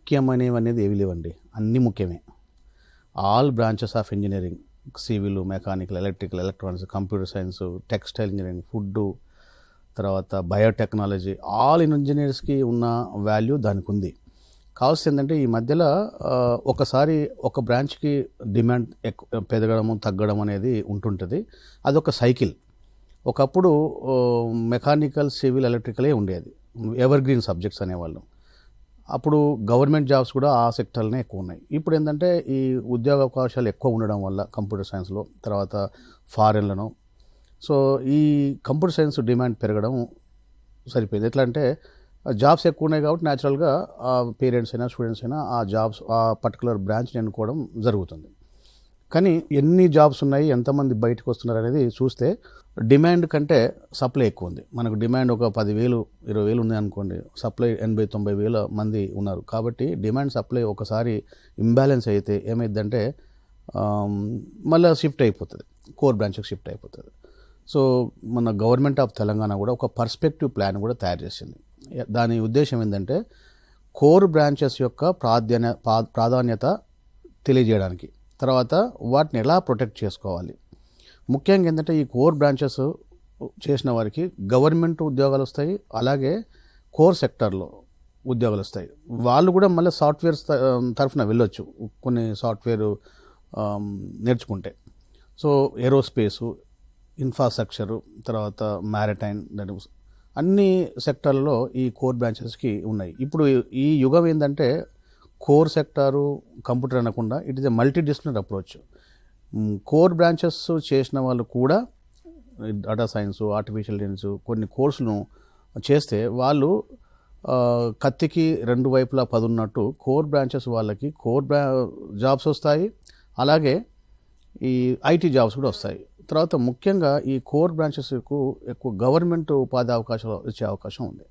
ముఖ్యమైనవి అనేది ఏవి లేవండి, అన్నీ ముఖ్యమే. All branches of engineering, civil, mechanical, electrical, electronics, computer science, textile engineering, food, తర్వాత బయోటెక్నాలజీ, ఆల్ ఇంజనీర్స్కి ఉన్న వాల్యూ దానికి ఉంది. కావాల్సింది ఏంటంటే ఈ మధ్యలో ఒకసారి ఒక బ్రాంచ్కి డిమాండ్ పెరగడము తగ్గడం అనేది ఉంటుంటుంది. అదొక సైకిల్. ఒకప్పుడు మెకానికల్, సివిల్, ఎలక్ట్రికలే ఉండేది, ఎవర్ గ్రీన్ సబ్జెక్ట్స్ అనేవాళ్ళు. అప్పుడు గవర్నమెంట్ జాబ్స్ కూడా ఆ సెక్టర్లోనే ఎక్కువ ఉన్నాయి. ఇప్పుడు ఏంటంటే ఈ ఉద్యోగ అవకాశాలు ఎక్కువ ఉండడం వల్ల కంప్యూటర్ సైన్స్లో, తర్వాత ఫారెన్లను, సో ఈ కంప్యూటర్ సైన్స్ డిమాండ్ పెరగడం సరిపోయింది. ఎట్లా అంటే జాబ్స్ ఎక్కువ ఉన్నాయి కాబట్టి న్యాచురల్గా పేరెంట్స్ అయినా స్టూడెంట్స్ అయినా ఆ జాబ్స్ ఆ పర్టికులర్ బ్రాంచ్ని ఎన్నుకోవడం జరుగుతుంది. కానీ ఎన్ని జాబ్స్ ఉన్నాయి, ఎంతమంది బయటకు వస్తున్నారు అనేది చూస్తే డిమాండ్ కంటే సప్లై ఎక్కువ ఉంది. మనకు డిమాండ్ ఒక 10,000 20,000 ఉంది అనుకోండి, సప్లై 80,000 90,000 మంది ఉన్నారు. కాబట్టి డిమాండ్ సప్లై ఒకసారి ఇంబ్యాలెన్స్ అయితే ఏమైందంటే మళ్ళీ షిఫ్ట్ అయిపోతుంది, కోర్ బ్రాంచ్కి షిఫ్ట్ అయిపోతుంది. సో మన గవర్నమెంట్ ఆఫ్ తెలంగాణ కూడా ఒక పర్స్పెక్టివ్ ప్లాన్ కూడా తయారు చేసింది. దాని ఉద్దేశం ఏంటంటే కోర్ బ్రాంచెస్ యొక్క ప్రాధాన్యత తెలియజేయడానికి, తర్వాత వాటిని ఎలా ప్రొటెక్ట్ చేసుకోవాలి. ముఖ్యంగా ఏంటంటే ఈ కోర్ బ్రాంచెస్ చేసిన వారికి గవర్నమెంట్ ఉద్యోగాలు వస్తాయి, అలాగే కోర్ సెక్టర్లో ఉద్యోగాలు వస్తాయి. వాళ్ళు కూడా మళ్ళీ సాఫ్ట్వేర్ తరఫున వెళ్ళొచ్చు కొన్ని సాఫ్ట్వేర్ నేర్చుకుంటే. సో ఏరోస్పేసు, ఇన్ఫ్రాస్ట్రక్చరు, తర్వాత మ్యారిటైన్, అన్ని సెక్టర్లలో ఈ కోర్ బ్రాంచెస్కి ఉన్నాయి. ఇప్పుడు ఈ యుగం ఏంటంటే కోర్ సెక్టారు కంప్యూటర్ అనకుండా it is a multi disciplinary approach. Core branches చేసిన వాళ్ళు కూడా డేటా సైన్స్, ఆర్టిఫిషియల్ ఇంటెలిజెన్స్ కొన్ని కోర్సులను చేస్తే వాళ్ళు కత్తికి రెండు వైపులా పదున్నట్టు కోర్ బ్రాంచెస్ వాళ్ళకి జాబ్స్ వస్తాయి, అలాగే ఈ ఐటీ జాబ్స్ కూడా వస్తాయి. తర్వాత ముఖ్యంగా ఈ కోర్ బ్రాంచెస్కు ఎక్కువ గవర్నమెంట్ ఉపాధి అవకాశాలు ఇచ్చే అవకాశం ఉంది.